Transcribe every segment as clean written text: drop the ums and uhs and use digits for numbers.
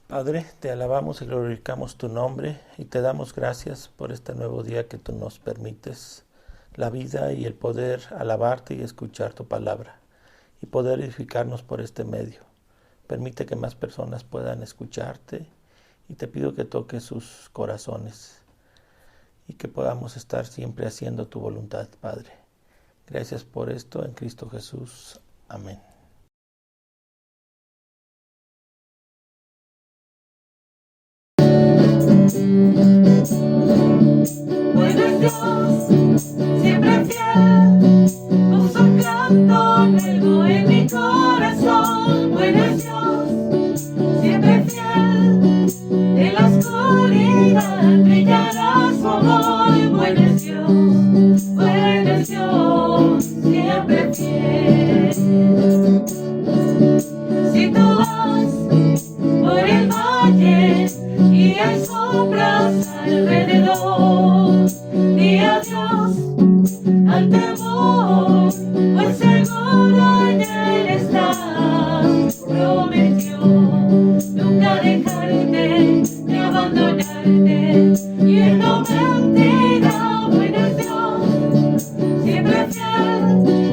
Padre, te alabamos y glorificamos tu nombre y te damos gracias por este nuevo día que tú nos permites, la vida y el poder alabarte y escuchar tu palabra y poder edificarnos por este medio. Permite que más personas puedan escucharte y te pido que toques sus corazones y que podamos estar siempre haciendo tu voluntad, Padre. Gracias por esto en Cristo Jesús. Amén. Bueno es Dios, siempre fiel, puso un canto nuevo en mi corazón. Bueno es Dios, siempre fiel, en la oscuridad brillará su amor. Bueno es Dios, siempre fiel. Si tú vas por el valle y hay sombras alrededor, di adiós al temor, pues seguro en él estás. Prometió nunca dejarte ni abandonarte, y él no mentirá. Bueno es Dios, siempre fiel,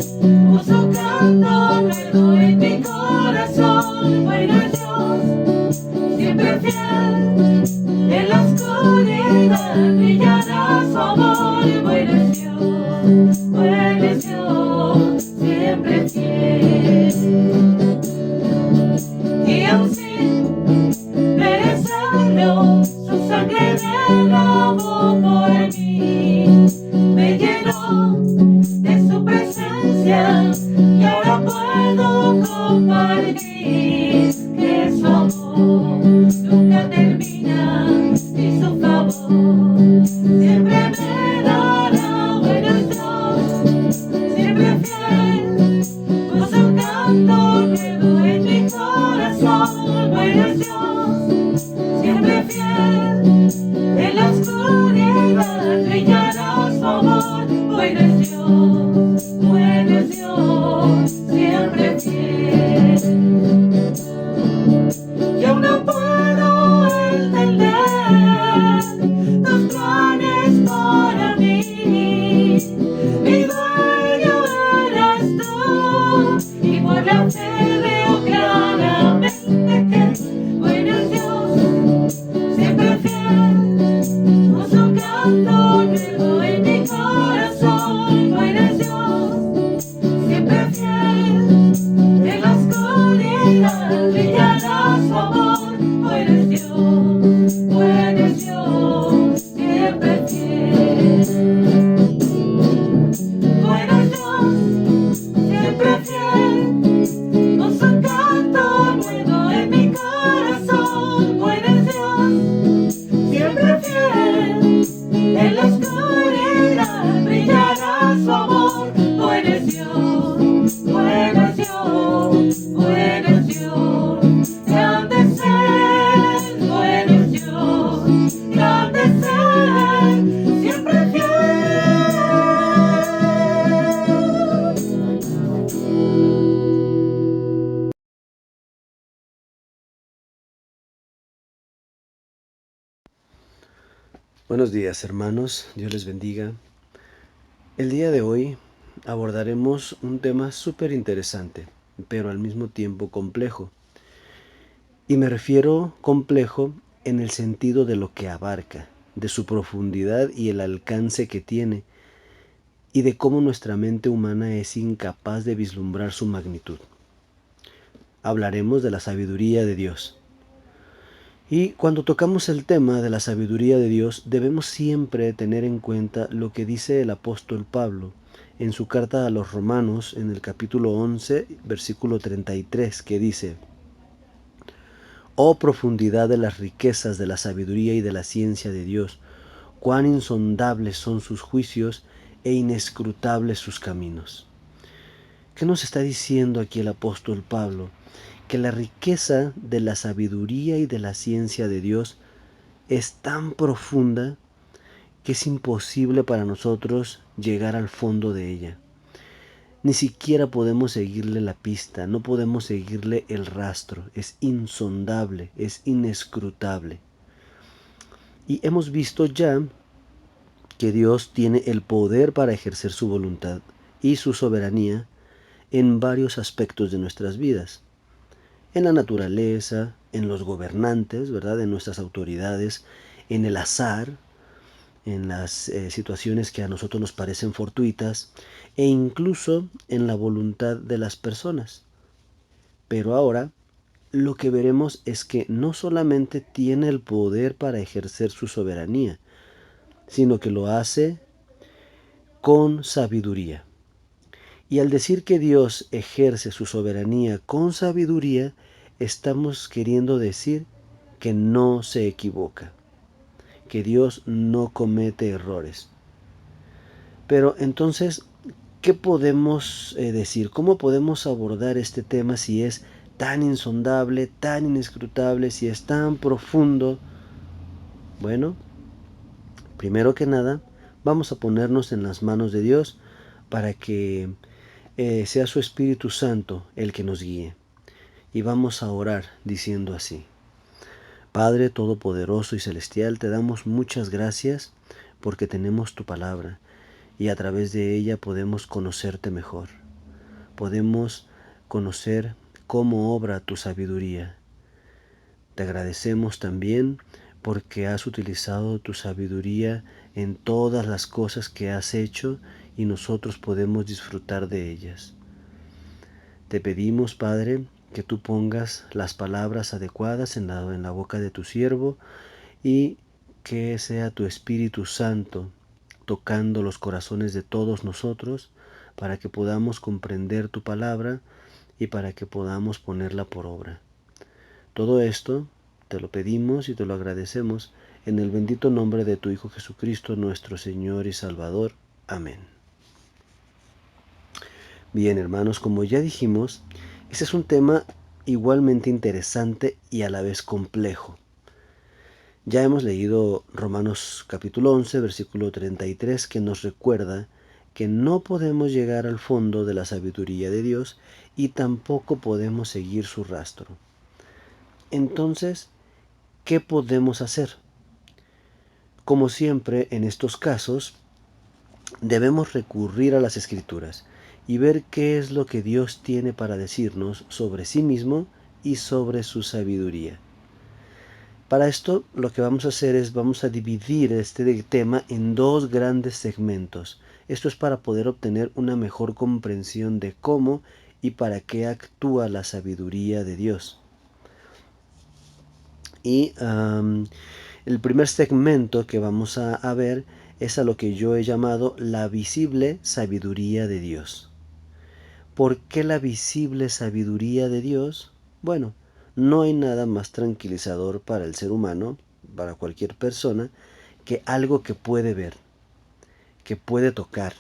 puso canto nuevo en mi corazón. Bueno es Dios, siempre fiel, en la oscuridad brillará su amor. Bueno es Dios, siempre fiel. Y aun sin merecerlo, su sangre derramó por mí, me llenó de su presencia y ahora puedo compartir que su amor nunca termina y su favor siempre me dará. Bueno es Dios, siempre fiel, puso un canto nuevo en mi corazón. Bueno es Dios, siempre fiel, en la oscuridad brillará su amor. Bueno es Dios, siempre fiel. Y aún no puedo entender tus planes para mí. Mi dueño eres tú, y por la fe veo claramente que bueno es Dios, siempre fiel, puso un canto nuevo en mi corazón. Bueno es Dios, siempre fiel, en la oscuridad brillará su amor. Bueno es Dios, siempre fiel. Bueno es Dios, siempre fiel, puso un canto nuevo en mi corazón. Bueno es Dios, siempre fiel, en la oscuridad brillará su amor. Bueno es Dios, bueno es Dios, bueno es Dios, grande es Él. Bueno es Dios, grande es Él, siempre fiel. Buenos días, hermanos, Dios les bendiga. El día de hoy abordaremos un tema súper interesante, pero al mismo tiempo complejo. Y me refiero complejo en el sentido de lo que abarca, de su profundidad y el alcance que tiene, y de cómo nuestra mente humana es incapaz de vislumbrar su magnitud. Hablaremos de la sabiduría de Dios. Y cuando tocamos el tema de la sabiduría de Dios, debemos siempre tener en cuenta lo que dice el apóstol Pablo en su carta a los Romanos en el capítulo 11, versículo 33, que dice: Oh profundidad de las riquezas de la sabiduría y de la ciencia de Dios, cuán insondables son sus juicios e inescrutables sus caminos. ¿Qué nos está diciendo aquí el apóstol Pablo? Que la riqueza de la sabiduría y de la ciencia de Dios es tan profunda que es imposible para nosotros llegar al fondo de ella. Ni siquiera podemos seguirle la pista, no podemos seguirle el rastro. Es insondable, es inescrutable. Y hemos visto ya que Dios tiene el poder para ejercer su voluntad y su soberanía en varios aspectos de nuestras vidas. En la naturaleza, en los gobernantes, ¿verdad? En nuestras autoridades, en el azar, en las situaciones que a nosotros nos parecen fortuitas e incluso en la voluntad de las personas. Pero ahora lo que veremos es que no solamente tiene el poder para ejercer su soberanía, sino que lo hace con sabiduría. Y al decir que Dios ejerce su soberanía con sabiduría, estamos queriendo decir que no se equivoca, que Dios no comete errores. Pero entonces, ¿qué podemos decir? ¿Cómo podemos abordar este tema si es tan insondable, tan inescrutable, si es tan profundo? Bueno, primero que nada, vamos a ponernos en las manos de Dios para que sea su Espíritu Santo el que nos guíe. Y vamos a orar diciendo así: Padre Todopoderoso y Celestial, te damos muchas gracias porque tenemos tu palabra y a través de ella podemos conocerte mejor. Podemos conocer cómo obra tu sabiduría. Te agradecemos también porque has utilizado tu sabiduría en todas las cosas que has hecho y nosotros podemos disfrutar de ellas. Te pedimos, Padre, que tú pongas las palabras adecuadas en la boca de tu siervo y que sea tu Espíritu Santo tocando los corazones de todos nosotros para que podamos comprender tu palabra y para que podamos ponerla por obra. Todo esto te lo pedimos y te lo agradecemos en el bendito nombre de tu Hijo Jesucristo, nuestro Señor y Salvador. Amén. Bien, hermanos, como ya dijimos, este es un tema igualmente interesante y a la vez complejo. Ya hemos leído Romanos capítulo 11, versículo 33, que nos recuerda que no podemos llegar al fondo de la sabiduría de Dios y tampoco podemos seguir su rastro. Entonces, ¿qué podemos hacer? Como siempre en estos casos, debemos recurrir a las Escrituras y ver qué es lo que Dios tiene para decirnos sobre sí mismo y sobre su sabiduría. Para esto lo que vamos a hacer es vamos a dividir este tema en dos grandes segmentos. Esto es para poder obtener una mejor comprensión de cómo y para qué actúa la sabiduría de Dios. Y el primer segmento que vamos a ver es a lo que yo he llamado la visible sabiduría de Dios. ¿Por qué la visible sabiduría de Dios? Bueno, no hay nada más tranquilizador para el ser humano, para cualquier persona, que algo que puede ver, que puede tocar,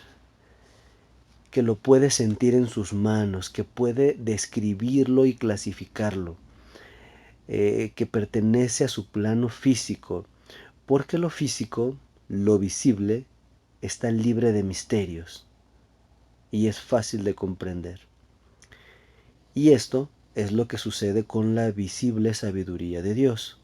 que lo puede sentir en sus manos, que puede describirlo y clasificarlo, que pertenece a su plano físico, porque lo físico, lo visible, está libre de misterios y es fácil de comprender. Y esto es lo que sucede con la visible sabiduría de Dios.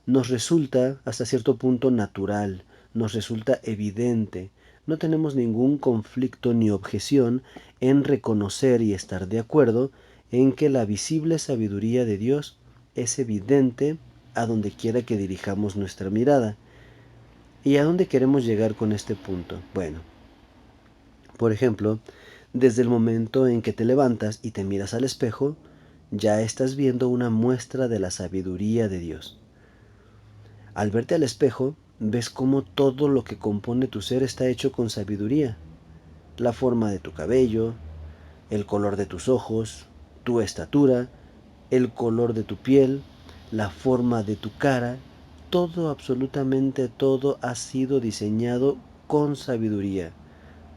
Nos resulta hasta cierto punto natural, nos resulta evidente, no tenemos ningún conflicto ni objeción en reconocer y estar de acuerdo en que la visible sabiduría de Dios es evidente a donde quiera que dirijamos nuestra mirada. ¿Y a dónde queremos llegar con este punto? Bueno, por ejemplo, desde el momento en que te levantas y te miras al espejo, ya estás viendo una muestra de la sabiduría de Dios. Al verte al espejo, ves cómo todo lo que compone tu ser está hecho con sabiduría. La forma de tu cabello, el color de tus ojos, tu estatura, el color de tu piel, la forma de tu cara, todo, absolutamente todo ha sido diseñado con sabiduría,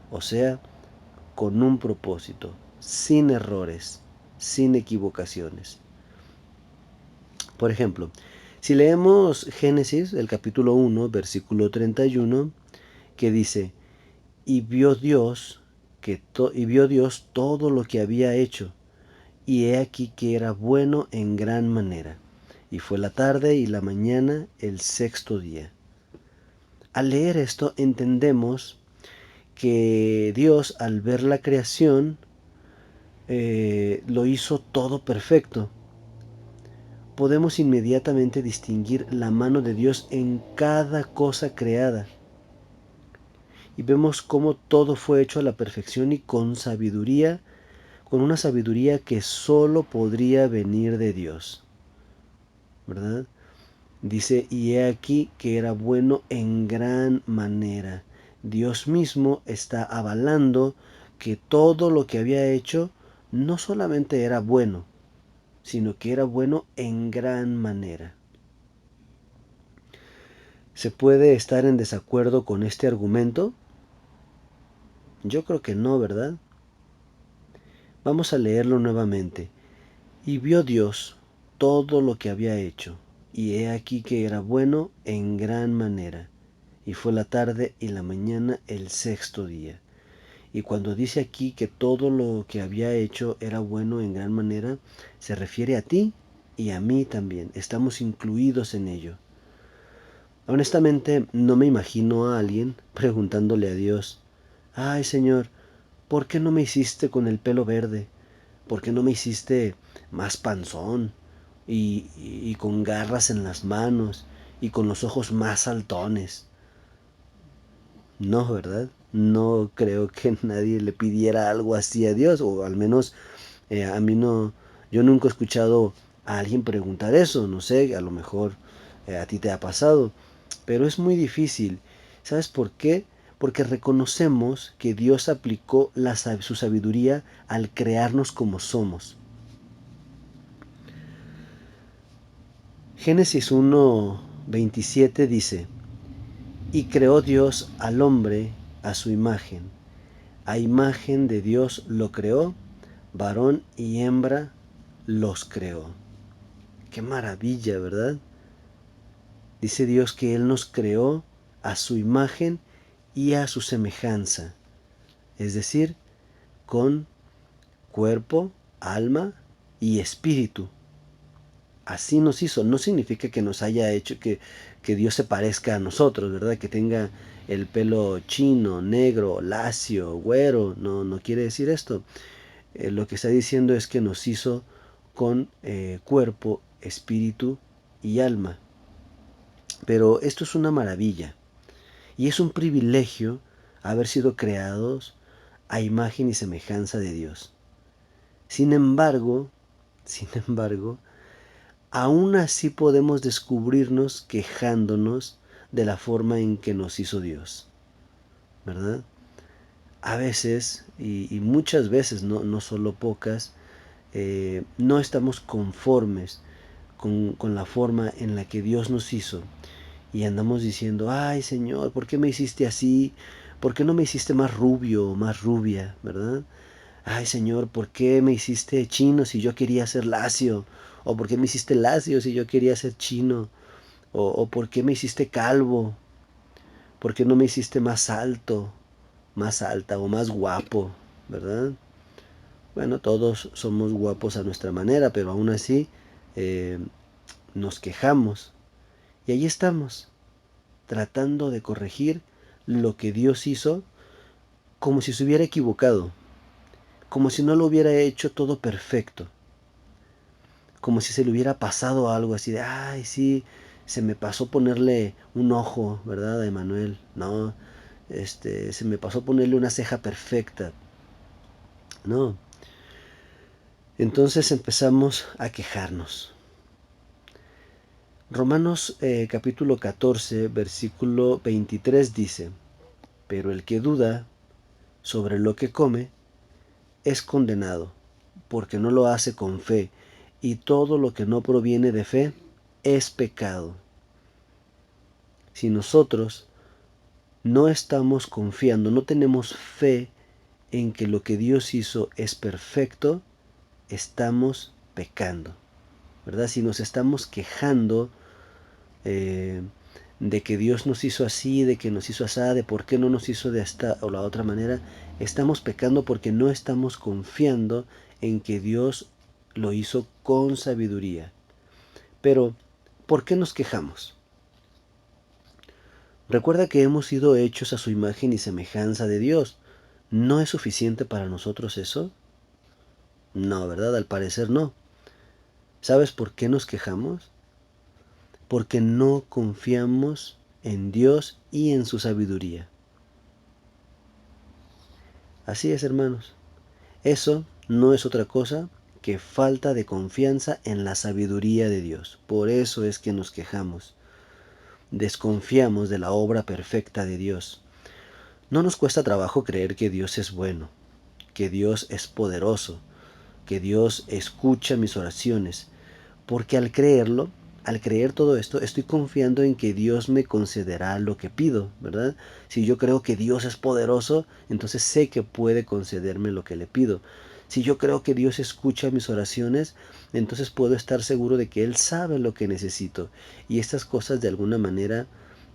o sea, con un propósito, sin errores, sin equivocaciones. Por ejemplo, si leemos Génesis, el capítulo 1, versículo 31, que dice: y vio Dios y vio Dios todo lo que había hecho, y he aquí que era bueno en gran manera. Y fue la tarde y la mañana el sexto día. Al leer esto entendemos que Dios, al ver la creación, lo hizo todo perfecto. Podemos inmediatamente distinguir la mano de Dios en cada cosa creada. Y vemos cómo todo fue hecho a la perfección y con sabiduría, con una sabiduría que solo podría venir de Dios, ¿verdad? Dice, y he aquí que era bueno en gran manera. Dios mismo está avalando que todo lo que había hecho no solamente era bueno, sino que era bueno en gran manera. ¿Se puede estar en desacuerdo con este argumento? Yo creo que no, ¿verdad? Vamos a leerlo nuevamente. Y vio Dios todo lo que había hecho, y he aquí que era bueno en gran manera. Y fue la tarde y la mañana el sexto día. Y cuando dice aquí que todo lo que había hecho era bueno en gran manera, se refiere a ti y a mí también. Estamos incluidos en ello. Honestamente, no me imagino a alguien preguntándole a Dios, ay Señor, ¿por qué no me hiciste con el pelo verde? ¿Por qué no me hiciste más panzón y con garras en las manos y con los ojos más saltones? No, ¿verdad? No creo que nadie le pidiera algo así a Dios, o al menos a mí no, yo nunca he escuchado a alguien preguntar eso, no sé, a lo mejor a ti te ha pasado, pero es muy difícil. ¿Sabes por qué? Porque reconocemos que Dios aplicó su sabiduría al crearnos como somos. Génesis 1:27 dice, y creó Dios al hombre a su imagen. A imagen de Dios lo creó, varón y hembra los creó. Qué maravilla, ¿verdad? Dice Dios que Él nos creó a su imagen y a su semejanza, es decir, con cuerpo, alma y espíritu. Así nos hizo. No significa que nos haya hecho que Dios se parezca a nosotros, ¿verdad? Que tenga el pelo chino, negro, lacio, güero. No, no quiere decir esto. Lo que está diciendo es que nos hizo con cuerpo, espíritu y alma. Pero esto es una maravilla y es un privilegio haber sido creados a imagen y semejanza de Dios. Sin embargo, aún así podemos descubrirnos quejándonos de la forma en que nos hizo Dios, ¿verdad? A veces, y muchas veces, no solo pocas, no estamos conformes con la forma en la que Dios nos hizo y andamos diciendo, ay Señor, ¿por qué me hiciste así? ¿Por qué no me hiciste más rubio o más rubia? ¿Verdad? Ay Señor, ¿por qué me hiciste chino si yo quería ser lacio? ¿O por qué me hiciste lacio si yo quería ser chino? ¿O por qué me hiciste calvo? ¿Por qué no me hiciste más alto, más alta o más guapo? ¿Verdad? Bueno, todos somos guapos a nuestra manera, pero aún así eh, nos quejamos. Y ahí estamos, tratando de corregir lo que Dios hizo como si se hubiera equivocado, como si no lo hubiera hecho todo perfecto, como si se le hubiera pasado algo así de, ay, sí, se me pasó ponerle un ojo, ¿verdad? A Emanuel, no, se me pasó ponerle una ceja perfecta, no. Entonces empezamos a quejarnos. Romanos capítulo 14, versículo 23 dice, pero el que duda sobre lo que come es condenado, porque no lo hace con fe, y todo lo que no proviene de fe es pecado. Si nosotros no estamos confiando, no tenemos fe en que lo que Dios hizo es perfecto, estamos pecando, ¿verdad? Si nos estamos quejando de que Dios nos hizo así, de que nos hizo así, de por qué no nos hizo de esta o la otra manera, estamos pecando porque no estamos confiando en que Dios lo hizo con sabiduría. Pero, ¿por qué nos quejamos? Recuerda que hemos sido hechos a su imagen y semejanza de Dios. ¿No es suficiente para nosotros eso? No, ¿verdad? Al parecer no. ¿Sabes por qué nos quejamos? Porque no confiamos en Dios y en su sabiduría. Así es, hermanos. Eso no es otra cosa que falta de confianza en la sabiduría de Dios. Por eso es que nos quejamos. Desconfiamos de la obra perfecta de Dios. No nos cuesta trabajo creer que Dios es bueno, que Dios es poderoso, que Dios escucha mis oraciones, porque al creerlo, al creer todo esto, estoy confiando en que Dios me concederá lo que pido, ¿verdad? Si yo creo que Dios es poderoso, entonces sé que puede concederme lo que le pido. Si yo creo que Dios escucha mis oraciones, entonces puedo estar seguro de que Él sabe lo que necesito. Y estas cosas de alguna manera,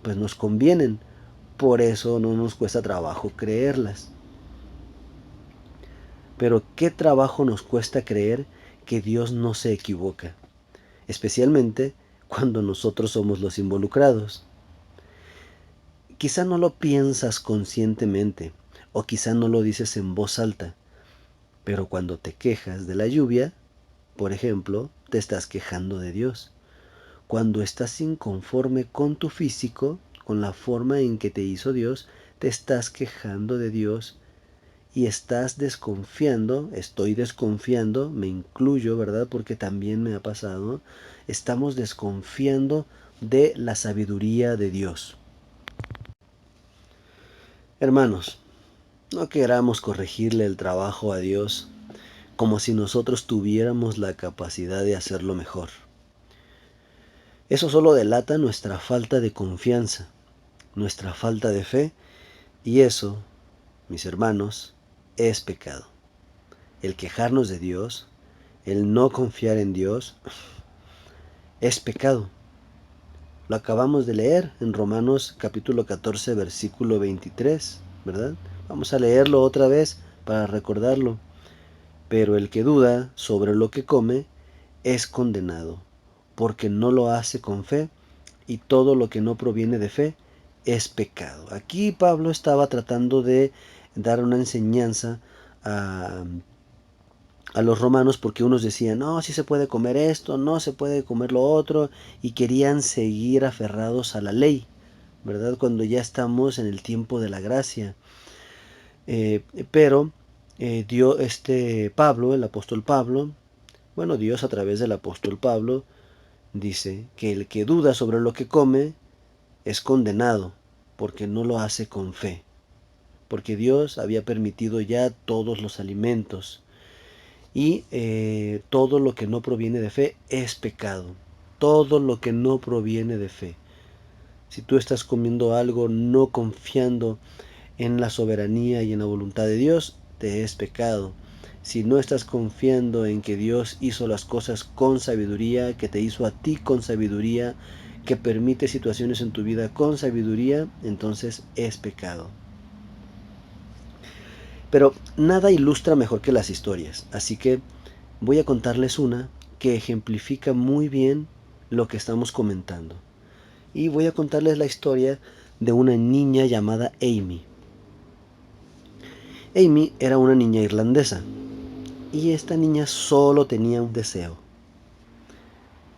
pues nos convienen. Por eso no nos cuesta trabajo creerlas. Pero ¿qué trabajo nos cuesta creer que Dios no se equivoca? Especialmente cuando nosotros somos los involucrados. Quizá no lo piensas conscientemente o quizá no lo dices en voz alta, pero cuando te quejas de la lluvia, por ejemplo, te estás quejando de Dios. Cuando estás inconforme con tu físico, con la forma en que te hizo Dios, te estás quejando de Dios y estás desconfiando, estoy desconfiando, me incluyo, ¿verdad? Porque también me ha pasado, estamos desconfiando de la sabiduría de Dios. Hermanos, no queramos corregirle el trabajo a Dios como si nosotros tuviéramos la capacidad de hacerlo mejor. Eso solo delata nuestra falta de confianza, nuestra falta de fe, y eso, mis hermanos, es pecado. El quejarnos de Dios, el no confiar en Dios, es pecado. Lo acabamos de leer en Romanos capítulo 14, versículo 23, ¿verdad? Vamos a leerlo otra vez para recordarlo. Pero el que duda sobre lo que come es condenado, porque no lo hace con fe, y todo lo que no proviene de fe es pecado. Aquí Pablo estaba tratando de dar una enseñanza a los romanos, porque unos decían, no, sí se puede comer esto, no se puede comer lo otro, y querían seguir aferrados a la ley, ¿verdad? Cuando ya estamos en el tiempo de la gracia. Pero Pablo, el apóstol Pablo, bueno, Dios a través del apóstol Pablo, dice que el que duda sobre lo que come es condenado, porque no lo hace con fe, porque Dios había permitido ya todos los alimentos, y todo lo que no proviene de fe es pecado. Todo lo que no proviene de fe. Si tú estás comiendo algo no confiando en la soberanía y en la voluntad de Dios, te es pecado. Si no estás confiando en que Dios hizo las cosas con sabiduría, que te hizo a ti con sabiduría, que permite situaciones en tu vida con sabiduría, entonces es pecado. Pero nada ilustra mejor que las historias, así que voy a contarles una que ejemplifica muy bien lo que estamos comentando. Y voy a contarles la historia de una niña llamada Amy. Amy era una niña irlandesa, y esta niña solo tenía un deseo.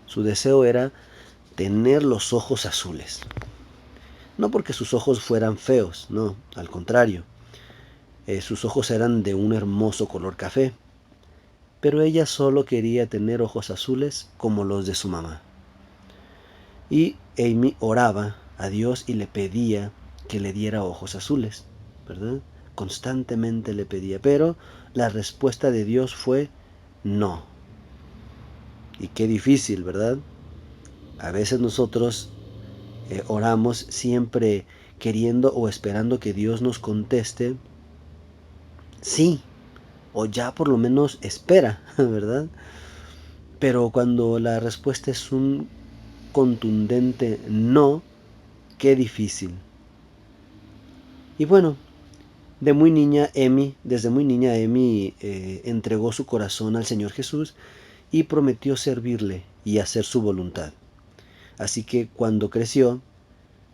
Su deseo era tener los ojos azules. No porque sus ojos fueran feos, no, al contrario. Sus ojos eran de un hermoso color café, pero ella solo quería tener ojos azules como los de su mamá. Y Amy oraba a Dios y le pedía que le diera ojos azules, ¿verdad? Constantemente le pedía, pero la respuesta de Dios fue no. Y qué difícil, ¿verdad? A veces nosotros oramos siempre queriendo o esperando que Dios nos conteste sí, o ya por lo menos espera, ¿verdad? Pero cuando la respuesta es un contundente no, Qué difícil. Y bueno, desde muy niña Emi entregó su corazón al Señor Jesús y prometió servirle y hacer su voluntad. Así que cuando creció,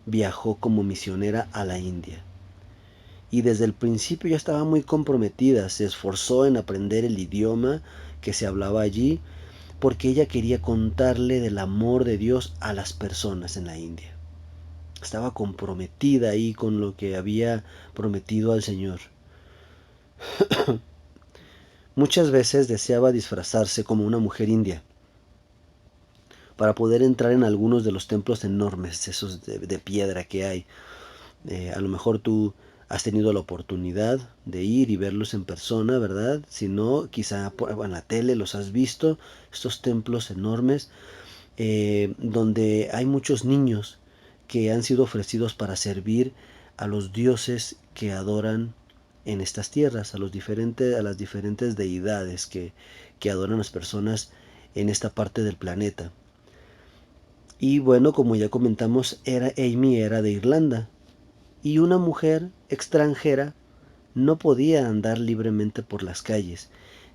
viajó como misionera a la India. Y desde el principio ya estaba muy comprometida, se esforzó en aprender el idioma que se hablaba allí, porque ella quería contarle del amor de Dios a las personas en la India. Estaba comprometida ahí con lo que había prometido al Señor. Muchas veces deseaba disfrazarse como una mujer india para poder entrar en algunos de los templos enormes, esos de piedra que hay. A lo mejor tú has tenido la oportunidad de ir y verlos en persona, ¿verdad? Si no, quizá en la tele los has visto, estos templos enormes, donde hay muchos niños que han sido ofrecidos para servir a los dioses que adoran en estas tierras, a las diferentes deidades que adoran las personas en esta parte del planeta. Y bueno, como ya comentamos, Amy era de Irlanda, y una mujer extranjera no podía andar libremente por las calles,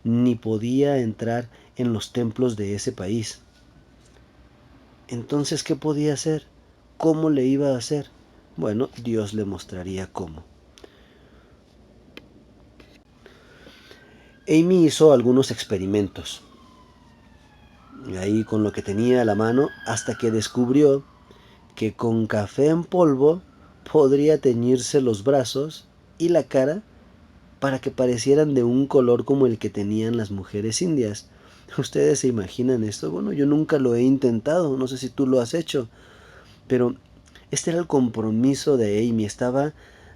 ni podía entrar en los templos de ese país. Entonces, ¿qué podía hacer? ¿Cómo le iba a hacer? Bueno, Dios le mostraría cómo. Amy hizo algunos experimentos, ahí con lo que tenía a la mano, hasta que descubrió que con café en polvo podría teñirse los brazos y la cara para que parecieran de un color como el que tenían las mujeres indias. ¿Ustedes se imaginan esto? Bueno, yo nunca lo he intentado, no sé si tú lo has hecho, pero este era el compromiso de Amy. Estaba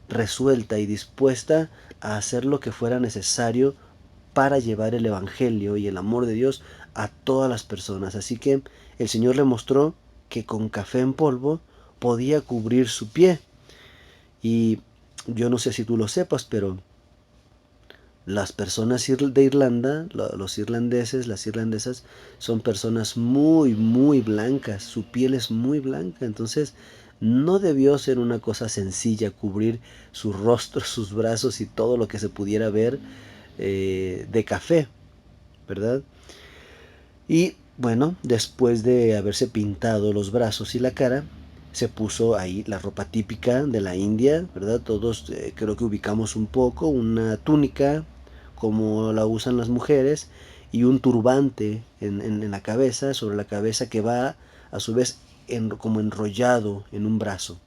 resuelta y dispuesta a hacer lo que fuera necesario para llevar el Evangelio y el amor de Dios a todas las personas. Así que el Señor le mostró que con café en polvo podía cubrir su pie. Y yo no sé si tú lo sepas, pero las personas de Irlanda, los irlandeses, las irlandesas, son personas muy, muy blancas. Su piel es muy blanca. Entonces, no debió ser una cosa sencilla cubrir su rostro, sus brazos y todo lo que se pudiera ver de café, ¿verdad? Y bueno, después de haberse pintado los brazos y la cara, se puso ahí la ropa típica de la India, ¿verdad? Todos creo que ubicamos un poco, una túnica como la usan las mujeres y un turbante en la cabeza, sobre la cabeza, que va a su vez como enrollado en un brazo.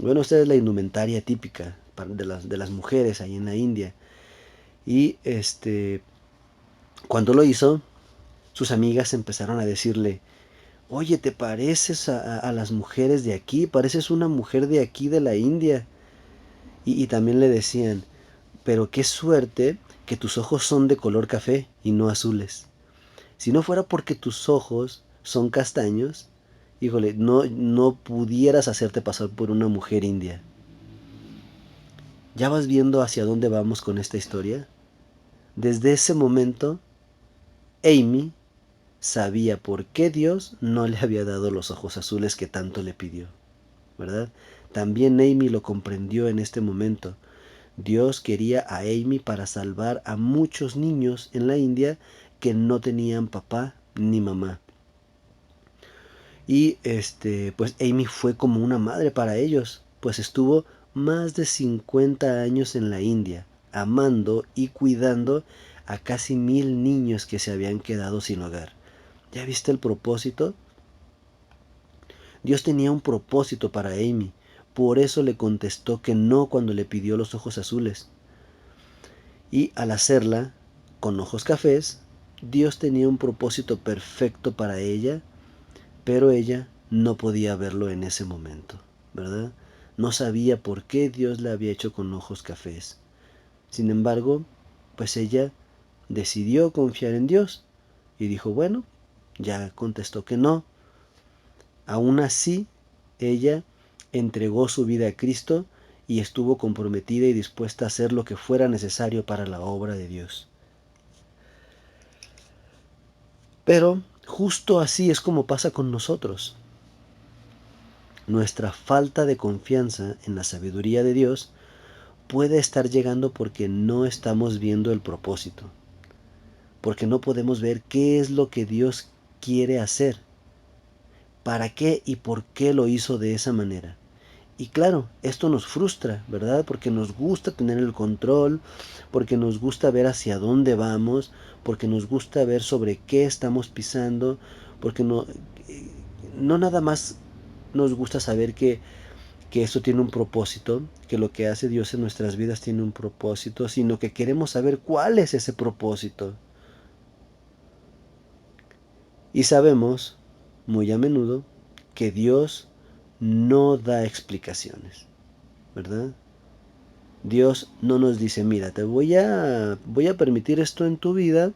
Bueno, esta es la indumentaria típica de las mujeres ahí en la India. Y cuando lo hizo, sus amigas empezaron a decirle: oye, ¿te pareces a las mujeres de aquí? Pareces una mujer de aquí, de la India. Y también le decían: pero qué suerte que tus ojos son de color café y no azules. Si no fuera porque tus ojos son castaños, híjole, no pudieras hacerte pasar por una mujer india. ¿Ya vas viendo hacia dónde vamos con esta historia? Desde ese momento, Amy sabía por qué Dios no le había dado los ojos azules que tanto le pidió, ¿verdad? También Amy lo comprendió en este momento. Dios quería a Amy para salvar a muchos niños en la India que no tenían papá ni mamá. Y pues Amy fue como una madre para ellos, pues estuvo más de 50 años en la India, amando y cuidando a casi 1000 niños que se habían quedado sin hogar. ¿Ya viste el propósito? Dios tenía un propósito para Amy, por eso le contestó que no cuando le pidió los ojos azules. Y al hacerla con ojos cafés, Dios tenía un propósito perfecto para ella, pero ella no podía verlo en ese momento, ¿verdad? No sabía por qué Dios la había hecho con ojos cafés. Sin embargo, pues ella decidió confiar en Dios y dijo: bueno, ya contestó que no. Aún así, ella entregó su vida a Cristo y estuvo comprometida y dispuesta a hacer lo que fuera necesario para la obra de Dios. Pero justo así es como pasa con nosotros. nuestra falta de confianza en la sabiduría de Dios puede estar llegando porque no estamos viendo el propósito, porque no podemos ver qué es lo que Dios quiere hacer, para qué y por qué lo hizo de esa manera. Y claro, esto nos frustra, ¿verdad? Porque nos gusta tener el control, porque nos gusta ver hacia dónde vamos, porque nos gusta ver sobre qué estamos pisando, porque no nada más nos gusta saber que esto tiene un propósito, que lo que hace Dios en nuestras vidas tiene un propósito, sino que queremos saber cuál es ese propósito. Y sabemos, muy a menudo, que Dios no da explicaciones, ¿verdad? Dios no nos dice, mira, voy a permitir esto en tu vida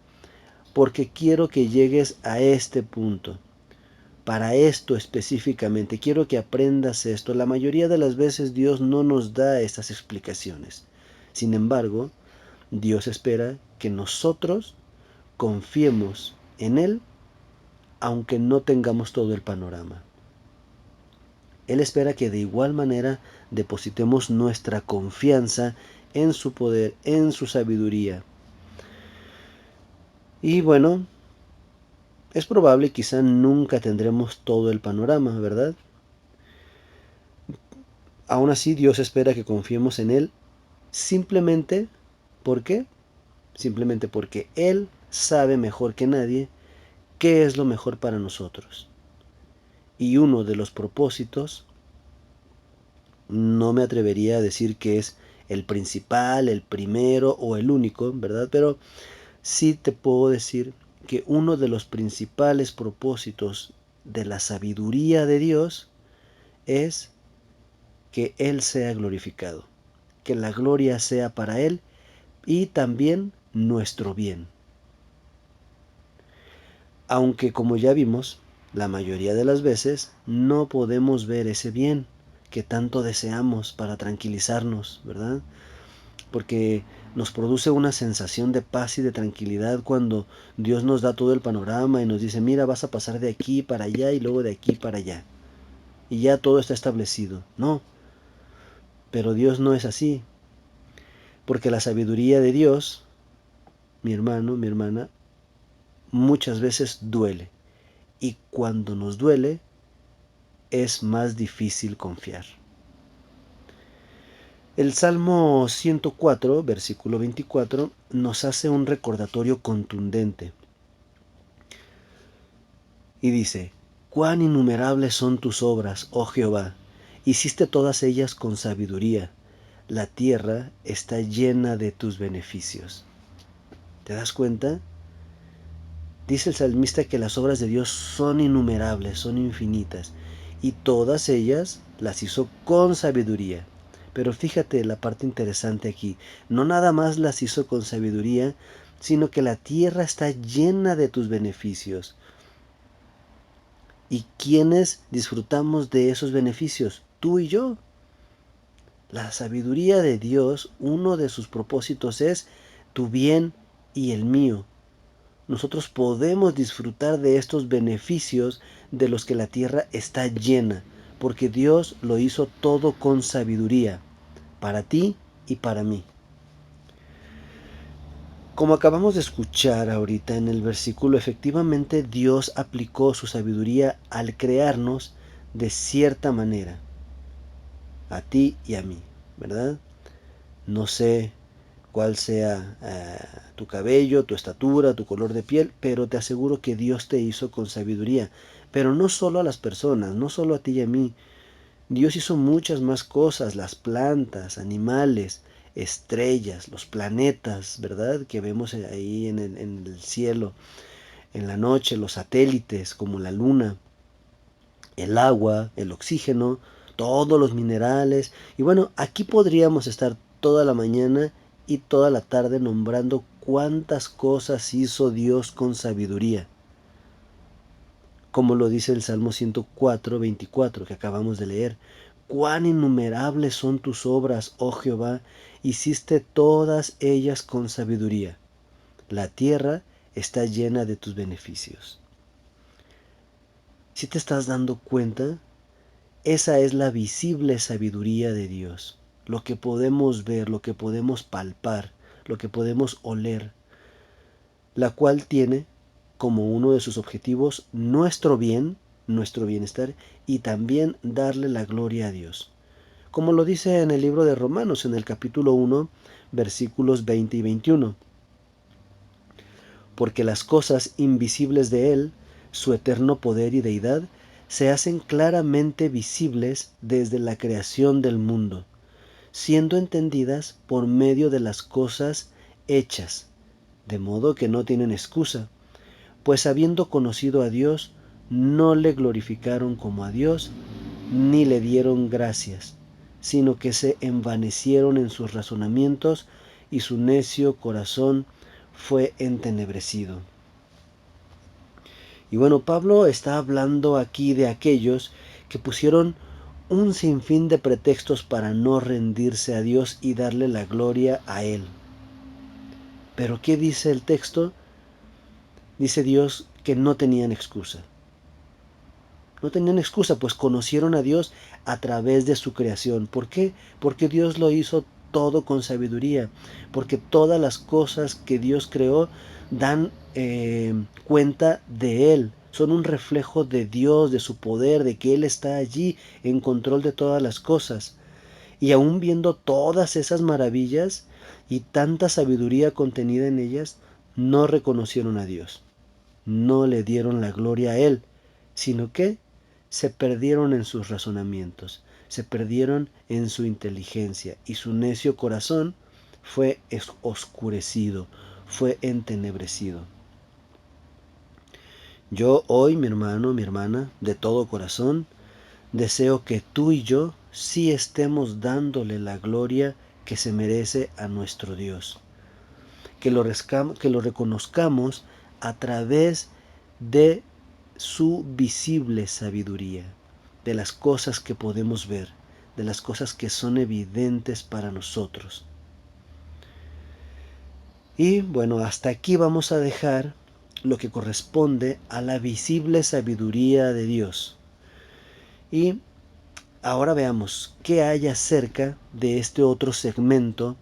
porque quiero que llegues a este punto. Para esto específicamente, quiero que aprendas esto. La mayoría de las veces Dios no nos da estas explicaciones. Sin embargo, Dios espera que nosotros confiemos en Él aunque no tengamos todo el panorama. Él espera que de igual manera depositemos nuestra confianza en su poder, en su sabiduría. Y bueno, es probable quizá nunca tendremos todo el panorama, ¿verdad? Aún así, Dios espera que confiemos en Él simplemente, ¿por qué? Simplemente porque Él sabe mejor que nadie qué es lo mejor para nosotros. Y uno de los propósitos, no me atrevería a decir que es el principal, el primero o el único, ¿verdad? Pero sí te puedo decir que uno de los principales propósitos de la sabiduría de Dios es que Él sea glorificado, que la gloria sea para Él y también nuestro bien. Aunque como ya vimos, la mayoría de las veces no podemos ver ese bien que tanto deseamos para tranquilizarnos, ¿verdad? Porque nos produce una sensación de paz y de tranquilidad cuando Dios nos da todo el panorama y nos dice, mira, vas a pasar de aquí para allá y luego de aquí para allá. Y ya todo está establecido. No, pero Dios no es así. Porque la sabiduría de Dios, mi hermano, mi hermana, muchas veces duele. Y cuando nos duele, es más difícil confiar. El Salmo 104, versículo 24, nos hace un recordatorio contundente. Y dice, cuán innumerables son tus obras, oh Jehová, hiciste todas ellas con sabiduría, la tierra está llena de tus beneficios. ¿Te das cuenta? Dice el salmista que las obras de Dios son innumerables, son infinitas, y todas ellas las hizo con sabiduría. Pero fíjate la parte interesante aquí, no nada más las hizo con sabiduría, sino que la tierra está llena de tus beneficios. ¿Y quiénes disfrutamos de esos beneficios? Tú y yo. La sabiduría de Dios, uno de sus propósitos es tu bien y el mío. Nosotros podemos disfrutar de estos beneficios de los que la tierra está llena, porque Dios lo hizo todo con sabiduría, para ti y para mí. Como acabamos de escuchar ahorita en el versículo, efectivamente Dios aplicó su sabiduría al crearnos de cierta manera, a ti y a mí, ¿verdad? No sé cuál sea tu cabello, tu estatura, tu color de piel, pero te aseguro que Dios te hizo con sabiduría. Pero no solo a las personas, no solo a ti y a mí. Dios hizo muchas más cosas, las plantas, animales, estrellas, los planetas, ¿verdad? Que vemos ahí en el cielo, en la noche, los satélites como la luna, el agua, el oxígeno, todos los minerales. Y bueno, aquí podríamos estar toda la mañana y toda la tarde nombrando cuántas cosas hizo Dios con sabiduría. Como lo dice el Salmo 104, 24 que acabamos de leer. Cuán innumerables son tus obras, oh Jehová, hiciste todas ellas con sabiduría. La tierra está llena de tus beneficios. Si te estás dando cuenta, Esa es la visible sabiduría de Dios, lo que podemos ver, lo que podemos palpar, lo que podemos oler, la cual tiene como uno de sus objetivos nuestro bien, nuestro bienestar, y también darle la gloria a Dios. Como lo dice en el libro de Romanos, en el capítulo 1, versículos 20 y 21. Porque las cosas invisibles de Él, su eterno poder y deidad, se hacen claramente visibles desde la creación del mundo, siendo entendidas por medio de las cosas hechas, de modo que no tienen excusa, pues habiendo conocido a Dios, no le glorificaron como a Dios, ni le dieron gracias, sino que se envanecieron en sus razonamientos, y su necio corazón fue entenebrecido. Y bueno, Pablo está hablando aquí de aquellos que pusieron un sinfín de pretextos para no rendirse a Dios y darle la gloria a Él. Pero ¿qué dice el texto? Dice Dios que no tenían excusa. No tenían excusa, pues conocieron a Dios a través de su creación. ¿Por qué? Porque Dios lo hizo todo con sabiduría. Porque todas las cosas que Dios creó dan cuenta de Él. Son un reflejo de Dios, de su poder, de que Él está allí en control de todas las cosas. Y aún viendo todas esas maravillas y tanta sabiduría contenida en ellas, no reconocieron a Dios. No le dieron la gloria a Él, sino que se perdieron en sus razonamientos, se perdieron en su inteligencia, y su necio corazón fue oscurecido, fue entenebrecido. Yo hoy, mi hermano, mi hermana, de todo corazón, deseo que tú y yo sí estemos dándole la gloria que se merece a nuestro Dios. Que lo reconozcamos a través de su visible sabiduría, de las cosas que podemos ver, de las cosas que son evidentes para nosotros. Y bueno, hasta aquí vamos a dejar lo que corresponde a la visible sabiduría de Dios. Y ahora veamos qué hay acerca de este otro segmento.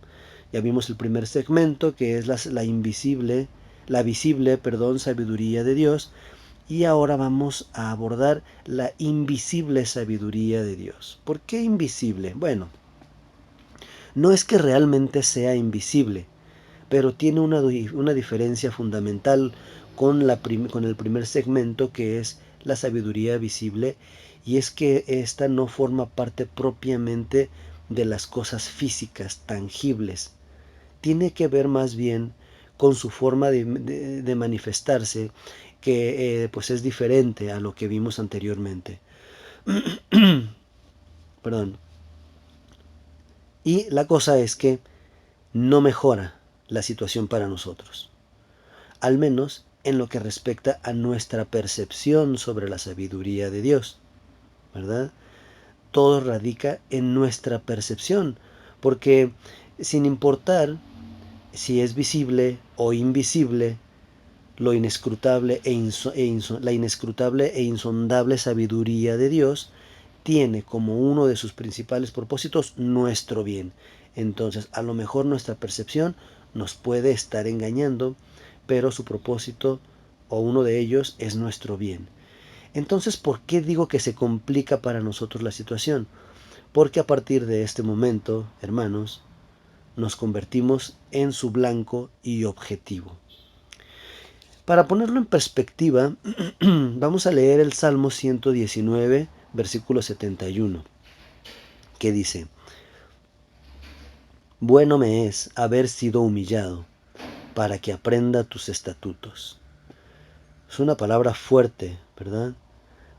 Ya vimos el primer segmento, que es la visible, sabiduría de Dios. Y ahora vamos a abordar la invisible sabiduría de Dios. ¿Por qué invisible? Bueno, no es que realmente sea invisible, pero tiene una diferencia fundamental con el primer segmento, que es la sabiduría visible, y es que esta no forma parte propiamente de las cosas físicas, tangibles. Tiene que ver más bien con su forma de manifestarse, que pues es diferente a lo que vimos anteriormente. Perdón. Y la cosa es que no mejora la situación para nosotros, al menos en lo que respecta a nuestra percepción sobre la sabiduría de Dios, ¿verdad? Todo radica en nuestra percepción, porque sin importar si es visible o invisible, la inescrutable e insondable sabiduría de Dios tiene como uno de sus principales propósitos nuestro bien. Entonces, a lo mejor nuestra percepción nos puede estar engañando, pero su propósito o uno de ellos es nuestro bien. Entonces, ¿por qué digo que se complica para nosotros la situación? Porque a partir de este momento, hermanos, nos convertimos en su blanco y objetivo. Para ponerlo en perspectiva, vamos a leer el Salmo 119, versículo 71, que dice: Bueno me es haber sido humillado, para que aprenda tus estatutos. Es una palabra fuerte, ¿verdad?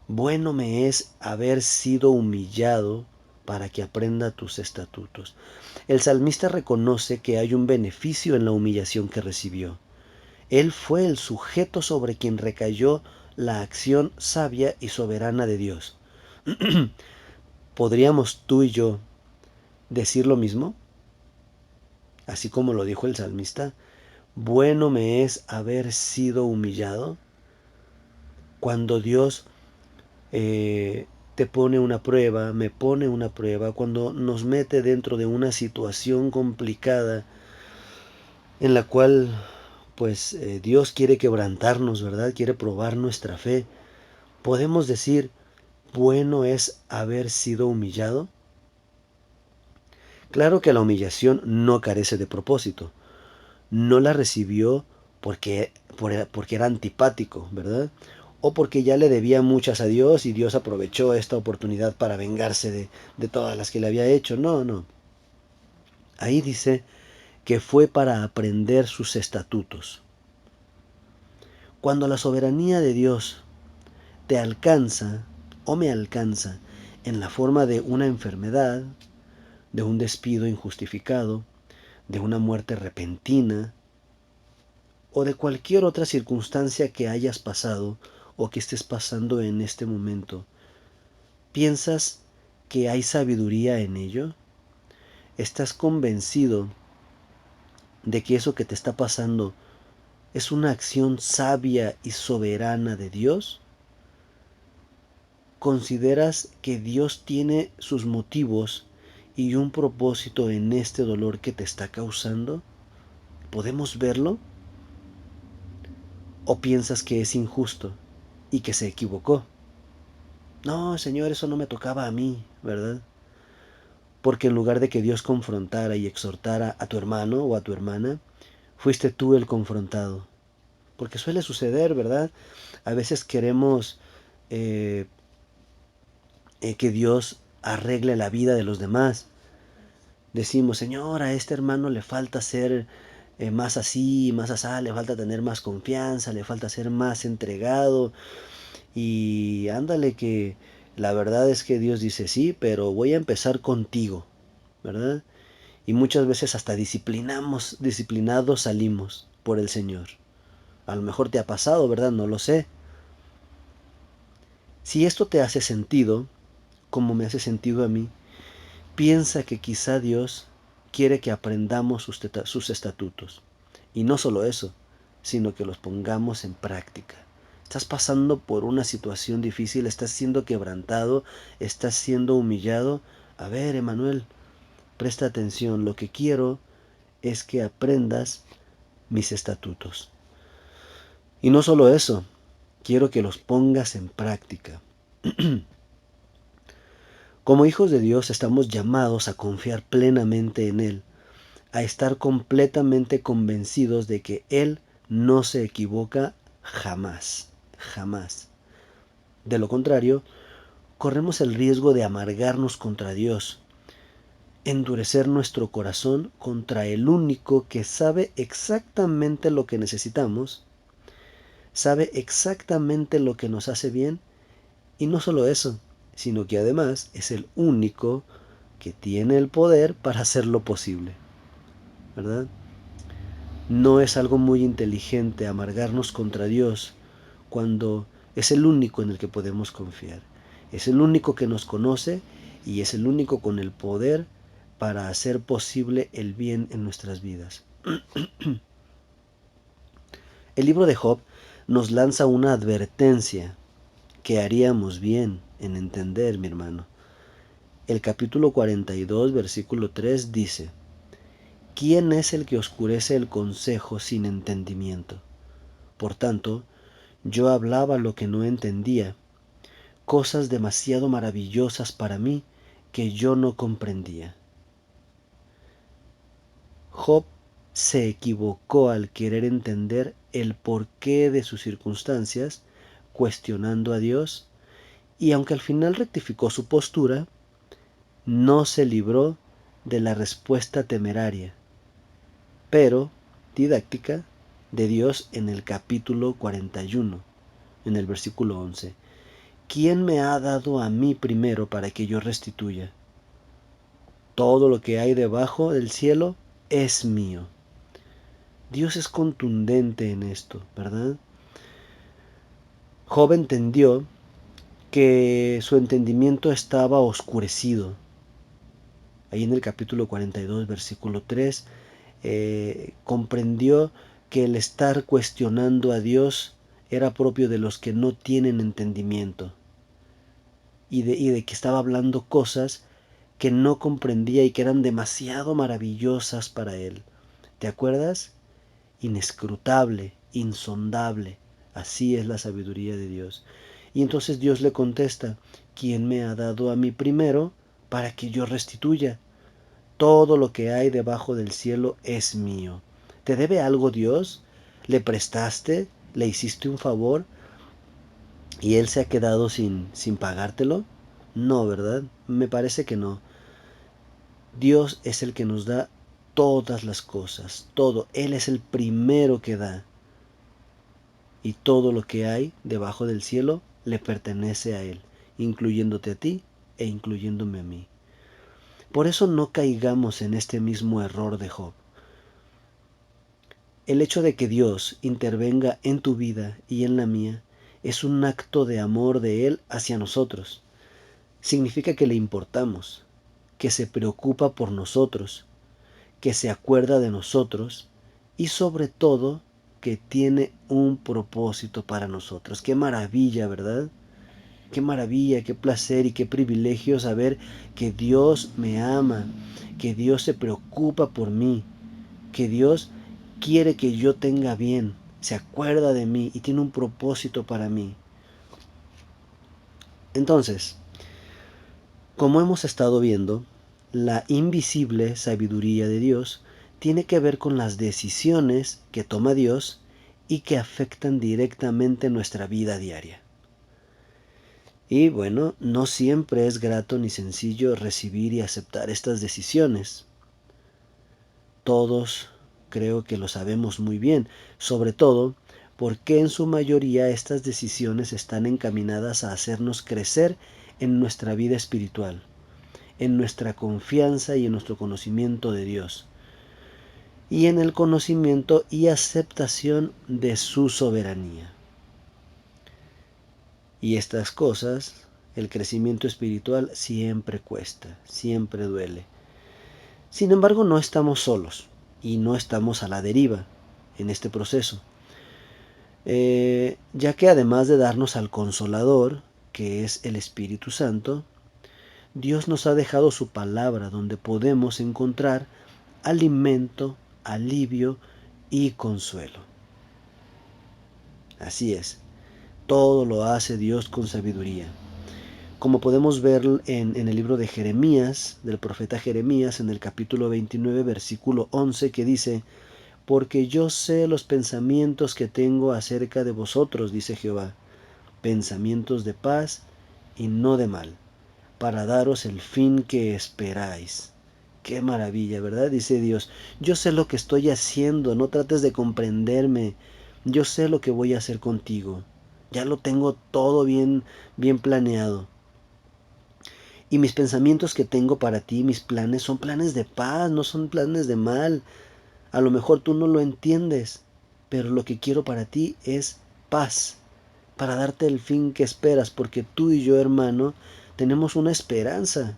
Bueno me es haber sido humillado, para que aprenda tus estatutos. El salmista reconoce que hay un beneficio en la humillación que recibió. Él fue el sujeto sobre quien recayó la acción sabia y soberana de Dios. ¿Podríamos tú y yo decir lo mismo? Así como lo dijo el salmista, bueno me es haber sido humillado. Cuando Dios te pone una prueba, me pone una prueba, cuando nos mete dentro de una situación complicada en la cual pues Dios quiere quebrantarnos, ¿verdad? Quiere probar nuestra fe. Podemos decir, bueno es haber sido humillado. Claro que la humillación no carece de propósito. No la recibió porque era antipático, ¿verdad? O porque ya le debía muchas a Dios y Dios aprovechó esta oportunidad para vengarse de todas las que le había hecho. No, no. Ahí dice que fue para aprender sus estatutos. Cuando la soberanía de Dios te alcanza o me alcanza en la forma de una enfermedad, de un despido injustificado, de una muerte repentina o de cualquier otra circunstancia que hayas pasado o que estés pasando en este momento, ¿piensas que hay sabiduría en ello? ¿Estás convencido de que eso que te está pasando es una acción sabia y soberana de Dios? ¿Consideras que Dios tiene sus motivos y un propósito en este dolor que te está causando? ¿Podemos verlo? ¿O piensas que es injusto y que se equivocó? No, Señor, eso no me tocaba a mí, ¿verdad? Porque en lugar de que Dios confrontara y exhortara a tu hermano o a tu hermana, fuiste tú el confrontado. Porque suele suceder, ¿verdad? A veces queremos que Dios arregle la vida de los demás. Decimos, Señor, a este hermano le falta ser más así, más asá, le falta tener más confianza, le falta ser más entregado. Y ándale que la verdad es que Dios dice, sí, pero voy a empezar contigo, ¿verdad? Y muchas veces hasta disciplinados salimos por el Señor. A lo mejor te ha pasado, ¿verdad? No lo sé. Si esto te hace sentido, como me hace sentido a mí, piensa que quizá Dios quiere que aprendamos sus estatutos. Y no solo eso, sino que los pongamos en práctica. Estás pasando por una situación difícil, estás siendo quebrantado, estás siendo humillado. A ver, Emanuel, presta atención, lo que quiero es que aprendas mis estatutos. Y no solo eso, quiero que los pongas en práctica. Como hijos de Dios estamos llamados a confiar plenamente en Él, a estar completamente convencidos de que Él no se equivoca jamás, jamás. De lo contrario, corremos el riesgo de amargarnos contra Dios, endurecer nuestro corazón contra el único que sabe exactamente lo que necesitamos, sabe exactamente lo que nos hace bien, y no solo eso, sino que además es el único que tiene el poder para hacerlo posible, ¿verdad? No es algo muy inteligente amargarnos contra Dios cuando es el único en el que podemos confiar. Es el único que nos conoce y es el único con el poder para hacer posible el bien en nuestras vidas. El libro de Job nos lanza una advertencia que haríamos bien en entender, mi hermano. El capítulo 42, versículo 3 dice: ¿Quién es el que oscurece el consejo sin entendimiento? Por tanto, yo hablaba lo que no entendía, cosas demasiado maravillosas para mí que yo no comprendía. Job se equivocó al querer entender el porqué de sus circunstancias, cuestionando a Dios, y aunque al final rectificó su postura, no se libró de la respuesta temeraria, pero didáctica, de Dios en el capítulo 41, en el versículo 11. ¿Quién me ha dado a mí primero para que yo restituya? Todo lo que hay debajo del cielo es mío. Dios es contundente en esto, ¿verdad? Job entendió que su entendimiento estaba oscurecido. Ahí en el capítulo 42, versículo 3, comprendió que el estar cuestionando a Dios era propio de los que no tienen entendimiento. y de que estaba hablando cosas que no comprendía y que eran demasiado maravillosas para él. ¿Te acuerdas? Inescrutable, insondable. Así es la sabiduría de Dios. Y entonces Dios le contesta, ¿quién me ha dado a mí primero para que yo restituya? Todo lo que hay debajo del cielo es mío. ¿Te debe algo Dios? ¿Le prestaste? ¿Le hiciste un favor? ¿Y Él se ha quedado sin pagártelo? No, ¿verdad? Me parece que no. Dios es el que nos da todas las cosas, todo. Él es el primero que da. Y todo lo que hay debajo del cielo le pertenece a Él, incluyéndote a ti e incluyéndome a mí. Por eso no caigamos en este mismo error de Job. El hecho de que Dios intervenga en tu vida y en la mía es un acto de amor de Él hacia nosotros. Significa que le importamos, que se preocupa por nosotros, que se acuerda de nosotros y sobre todo que tiene un propósito para nosotros. Qué maravilla, ¿verdad? Qué maravilla, qué placer y qué privilegio saber que Dios me ama, que Dios se preocupa por mí, que Dios quiere que yo tenga bien, se acuerda de mí y tiene un propósito para mí. Entonces, como hemos estado viendo, la invisible sabiduría de Dios tiene que ver con las decisiones que toma Dios y que afectan directamente nuestra vida diaria. Y bueno, no siempre es grato ni sencillo recibir y aceptar estas decisiones. Todos creo que lo sabemos muy bien, sobre todo porque en su mayoría estas decisiones están encaminadas a hacernos crecer en nuestra vida espiritual, en nuestra confianza y en nuestro conocimiento de Dios, y en el conocimiento y aceptación de su soberanía. Y estas cosas, el crecimiento espiritual siempre cuesta, siempre duele. Sin embargo, no estamos solos y no estamos a la deriva en este proceso, ya que además de darnos al Consolador, que es el Espíritu Santo, Dios nos ha dejado su palabra donde podemos encontrar alimento, alivio y consuelo. Así es, todo lo hace Dios con sabiduría. Como podemos ver en el libro de Jeremías, del profeta Jeremías, en el capítulo 29, versículo 11, que dice, porque yo sé los pensamientos que tengo acerca de vosotros, dice Jehová, pensamientos de paz y no de mal, para daros el fin que esperáis. Qué maravilla, ¿verdad? Dice Dios, yo sé lo que estoy haciendo, no trates de comprenderme, yo sé lo que voy a hacer contigo, ya lo tengo todo bien planeado. Y mis pensamientos que tengo para ti, mis planes, son planes de paz, no son planes de mal. A lo mejor tú no lo entiendes, pero lo que quiero para ti es paz, para darte el fin que esperas, porque tú y yo, hermano, tenemos una esperanza.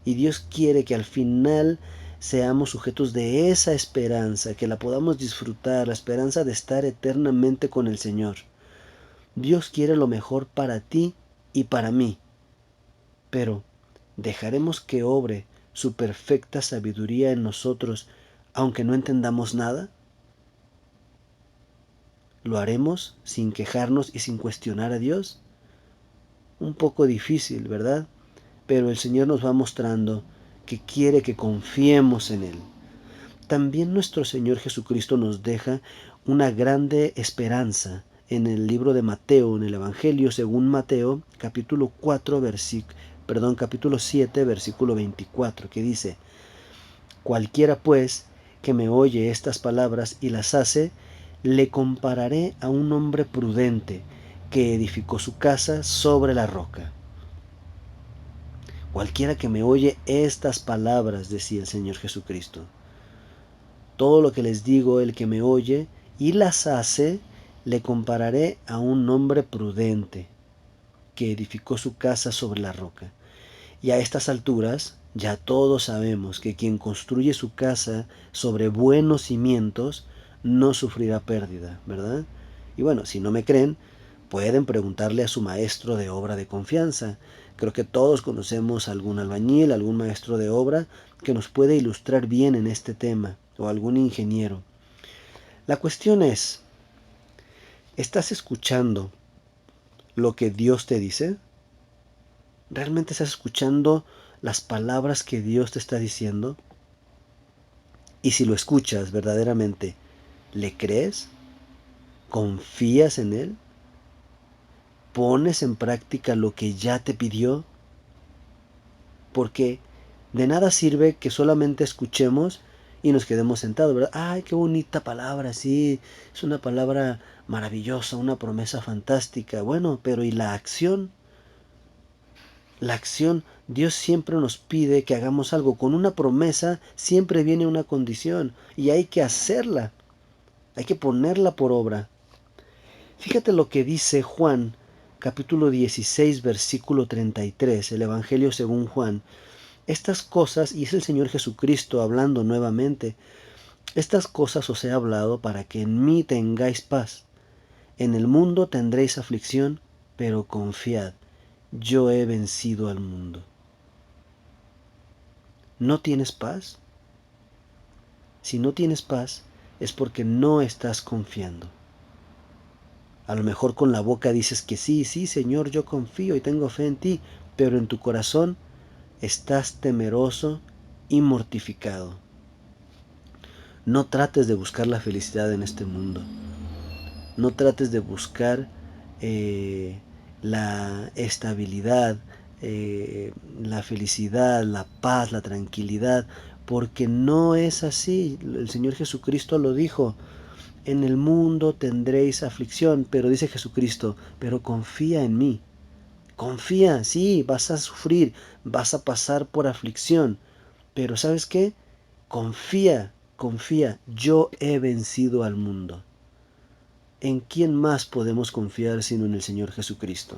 Y Dios quiere que al final seamos sujetos de esa esperanza, que la podamos disfrutar, la esperanza de estar eternamente con el Señor. Dios quiere lo mejor para ti y para mí, pero ¿dejaremos que obre su perfecta sabiduría en nosotros aunque no entendamos nada? ¿Lo haremos sin quejarnos y sin cuestionar a Dios? Un poco difícil, ¿verdad? Pero el Señor nos va mostrando que quiere que confiemos en Él. También nuestro Señor Jesucristo nos deja una grande esperanza en el libro de Mateo, en el Evangelio según Mateo, capítulo 7, versículo 24, que dice, cualquiera pues que me oye estas palabras y las hace, le compararé a un hombre prudente que edificó su casa sobre la roca. Cualquiera que me oye estas palabras, decía el Señor Jesucristo. Todo lo que les digo, el que me oye y las hace, le compararé a un hombre prudente que edificó su casa sobre la roca. Y a estas alturas ya todos sabemos que quien construye su casa sobre buenos cimientos no sufrirá pérdida, ¿verdad? Y bueno, si no me creen, Pueden preguntarle a su maestro de obra de confianza. Creo que todos conocemos algún albañil, algún maestro de obra que nos puede ilustrar bien en este tema, o algún ingeniero. La cuestión es, ¿estás escuchando lo que Dios te dice? ¿Realmente estás escuchando las palabras que Dios te está diciendo? Y si lo escuchas verdaderamente, ¿le crees? ¿Confías en Él? ¿Pones en práctica lo que ya te pidió? Porque de nada sirve que solamente escuchemos y nos quedemos sentados, ¿verdad? ¡Ay, qué bonita palabra! Sí, es una palabra maravillosa, una promesa fantástica. Bueno, pero ¿y la acción? La acción, Dios siempre nos pide que hagamos algo. Con una promesa siempre viene una condición y hay que hacerla. Hay que ponerla por obra. Fíjate lo que dice Juan, capítulo 16, versículo 33, el Evangelio según Juan. Estas cosas, y es el Señor Jesucristo hablando nuevamente, estas cosas os he hablado para que en mí tengáis paz. En el mundo tendréis aflicción, pero confiad, yo he vencido al mundo. ¿No tienes paz? Si no tienes paz, es porque no estás confiando. A lo mejor con la boca dices que sí, sí, Señor, yo confío y tengo fe en ti, pero en tu corazón estás temeroso y mortificado. No trates de buscar la felicidad en este mundo. No trates de buscar la estabilidad, la felicidad, la paz, la tranquilidad, porque no es así. El Señor Jesucristo lo dijo. En el mundo tendréis aflicción, pero dice Jesucristo, pero confía en mí. Confía, sí, vas a sufrir, vas a pasar por aflicción, pero ¿sabes qué? Confía, confía, yo he vencido al mundo. ¿En quién más podemos confiar sino en el Señor Jesucristo?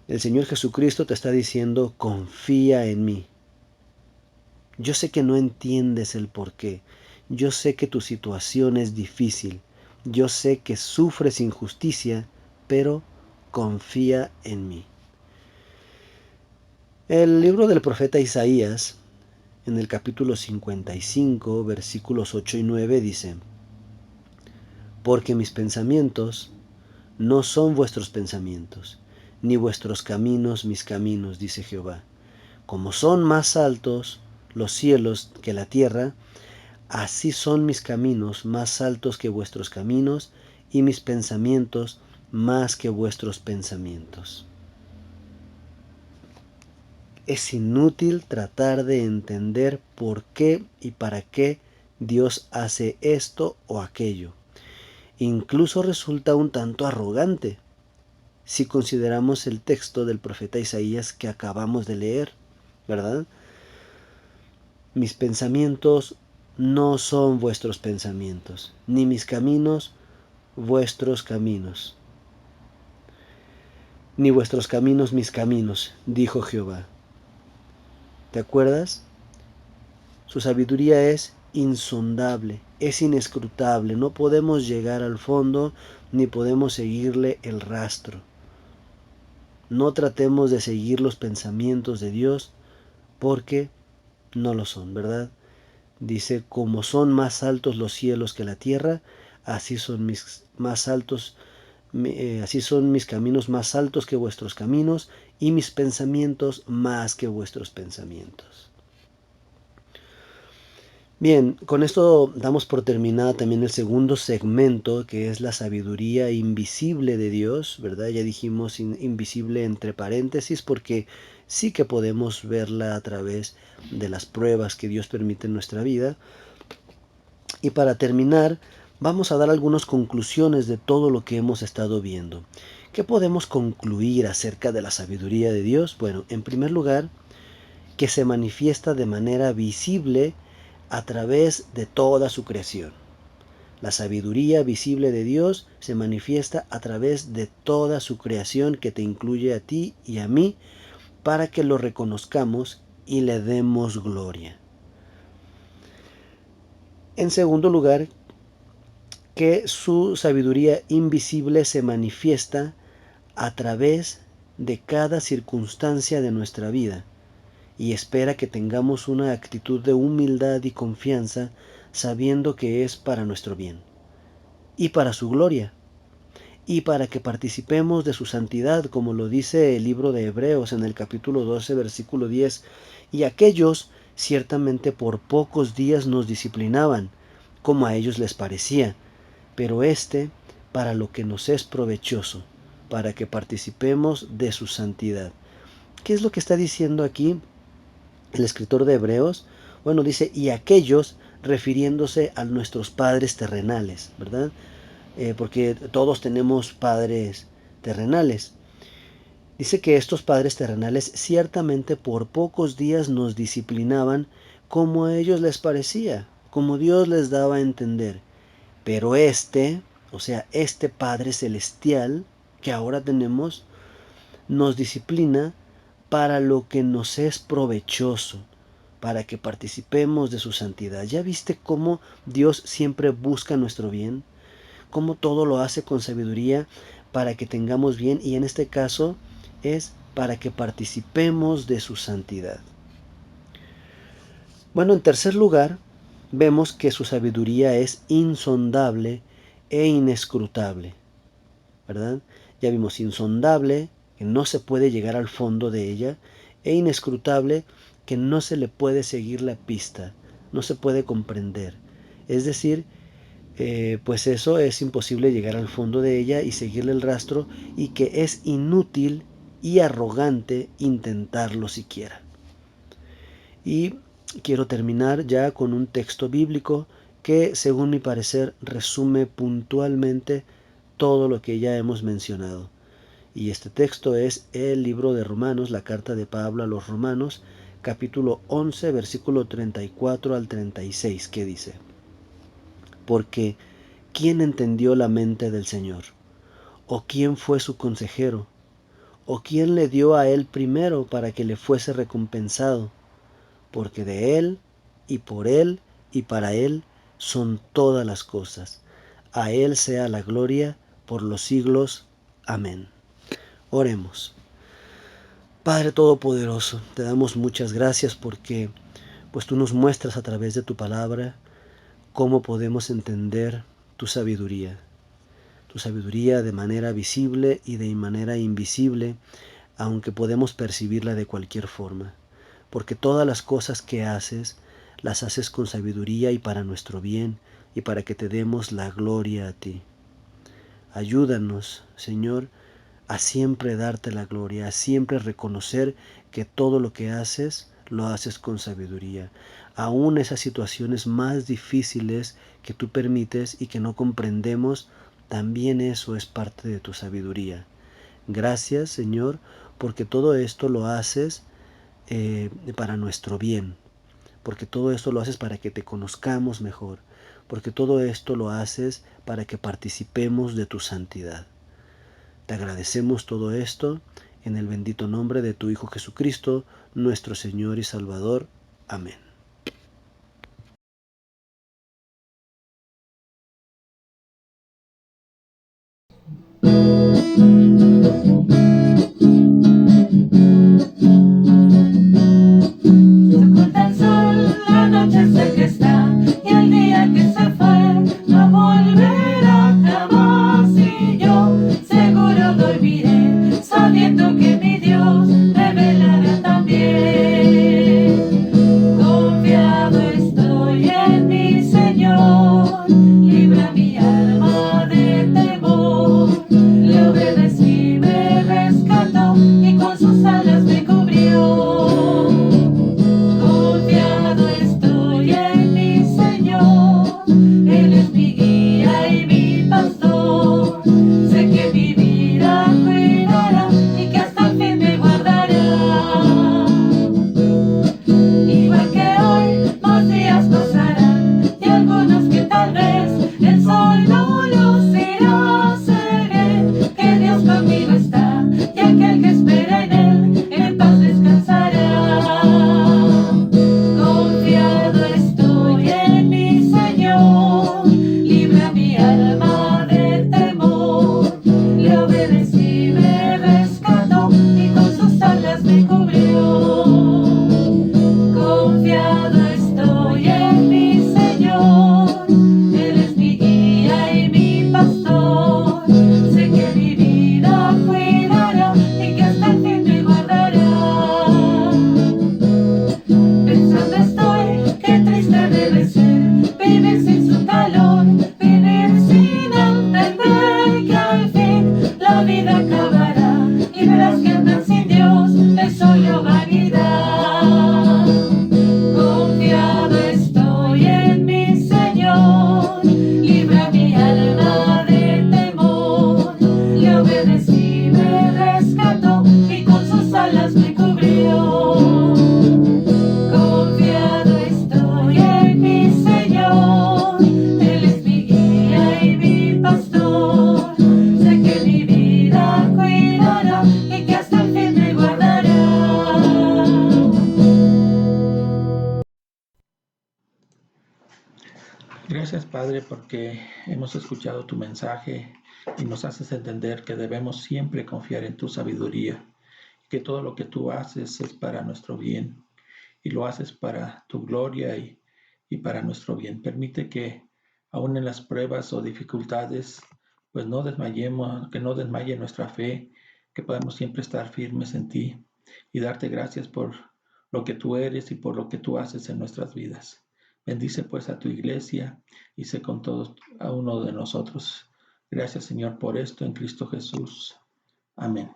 El Señor Jesucristo te está diciendo, confía en mí. Yo sé que no entiendes el por qué. Yo sé que tu situación es difícil. Yo sé que sufres injusticia, pero confía en mí. El libro del profeta Isaías, en el capítulo 55, versículos 8 y 9, dice, porque mis pensamientos no son vuestros pensamientos, ni vuestros caminos mis caminos, dice Jehová. Como son más altos los cielos que la tierra, así son mis caminos más altos que vuestros caminos, y mis pensamientos más que vuestros pensamientos. Es inútil tratar de entender por qué y para qué Dios hace esto o aquello. Incluso resulta un tanto arrogante si consideramos el texto del profeta Isaías que acabamos de leer, ¿verdad? Mis pensamientos no son vuestros pensamientos, ni mis caminos vuestros caminos, ni vuestros caminos mis caminos, dijo Jehová. ¿Te acuerdas? Su sabiduría es insondable, es inescrutable, no podemos llegar al fondo ni podemos seguirle el rastro. No tratemos de seguir los pensamientos de Dios porque no lo son, ¿verdad? Dice, como son más altos los cielos que la tierra, así son mis más altos, así son mis caminos más altos que vuestros caminos y mis pensamientos más que vuestros pensamientos. Bien, con esto damos por terminada también el segundo segmento, que es la sabiduría invisible de Dios, ¿verdad? Ya dijimos invisible entre paréntesis porque sí que podemos verla a través de las pruebas que Dios permite en nuestra vida. Y para terminar, vamos a dar algunas conclusiones de todo lo que hemos estado viendo. ¿Qué podemos concluir acerca de la sabiduría de Dios? Bueno, en primer lugar, que se manifiesta de manera visible a través de toda su creación. La sabiduría visible de Dios se manifiesta a través de toda su creación que te incluye a ti y a mí para que lo reconozcamos y le demos gloria. En segundo lugar, que su sabiduría invisible se manifiesta a través de cada circunstancia de nuestra vida y espera que tengamos una actitud de humildad y confianza sabiendo que es para nuestro bien y para su gloria y para que participemos de su santidad, como lo dice el libro de Hebreos en el capítulo 12, versículo 10. Y aquellos ciertamente por pocos días nos disciplinaban, como a ellos les parecía, pero para lo que nos es provechoso, para que participemos de su santidad. ¿Qué es lo que está diciendo aquí el escritor de Hebreos? Bueno, dice, y aquellos refiriéndose a nuestros padres terrenales, ¿verdad? Porque todos tenemos padres terrenales. Dice que estos padres terrenales ciertamente por pocos días nos disciplinaban como a ellos les parecía, como Dios les daba a entender. Pero o sea, este Padre Celestial que ahora tenemos, nos disciplina para lo que nos es provechoso, para que participemos de su santidad. ¿Ya viste cómo Dios siempre busca nuestro bien? Cómo todo lo hace con sabiduría para que tengamos bien, y en este caso es para que participemos de su santidad. Bueno, en tercer lugar, vemos que su sabiduría es insondable e inescrutable, ¿verdad? Ya vimos insondable, que no se puede llegar al fondo de ella, e inescrutable, que no se le puede seguir la pista, no se puede comprender. Es decir, pues eso es imposible llegar al fondo de ella y seguirle el rastro, y que es inútil y arrogante intentarlo siquiera. Y quiero terminar ya con un texto bíblico que, según mi parecer, resume puntualmente todo lo que ya hemos mencionado. Y este texto es el libro de Romanos, la carta de Pablo a los Romanos, capítulo 11, versículo 34 al 36, que dice: Porque ¿quién entendió la mente del Señor? ¿O quién fue su consejero? ¿O quién le dio a él primero para que le fuese recompensado? Porque de él, y para él son todas las cosas. A él sea la gloria por los siglos. Amén. Oremos. Padre Todopoderoso, te damos muchas gracias porque pues tú nos muestras a través de tu palabra cómo podemos entender tu sabiduría de manera visible y de manera invisible, aunque podemos percibirla de cualquier forma, porque todas las cosas que haces, las haces con sabiduría y para nuestro bien, y para que te demos la gloria a ti. Ayúdanos, Señor, a siempre darte la gloria, a siempre reconocer que todo lo que haces, lo haces con sabiduría. Aún esas situaciones más difíciles que tú permites y que no comprendemos, también eso es parte de tu sabiduría. Gracias, Señor, porque todo esto lo haces para nuestro bien, porque todo esto lo haces para que te conozcamos mejor, porque todo esto lo haces para que participemos de tu santidad. Te agradecemos todo esto en el bendito nombre de tu Hijo Jesucristo, nuestro Señor y Salvador. Amén. Se oculta el sol, la noche sé que está, y el día que se fue no volverá jamás. Y yo seguro dormiré, sabiendo que mi Dios me velará también. Con Gracias, Padre, porque hemos escuchado tu mensaje y nos haces entender que debemos siempre confiar en tu sabiduría, que todo lo que tú haces es para nuestro bien y lo haces para tu gloria y para nuestro bien. Permite que aún en las pruebas o dificultades, pues no desmayemos, que no desmaye nuestra fe, que podamos siempre estar firmes en ti y darte gracias por lo que tú eres y por lo que tú haces en nuestras vidas. Bendice pues a tu iglesia y sé con todos a uno de nosotros. Gracias, Señor, por esto en Cristo Jesús. Amén.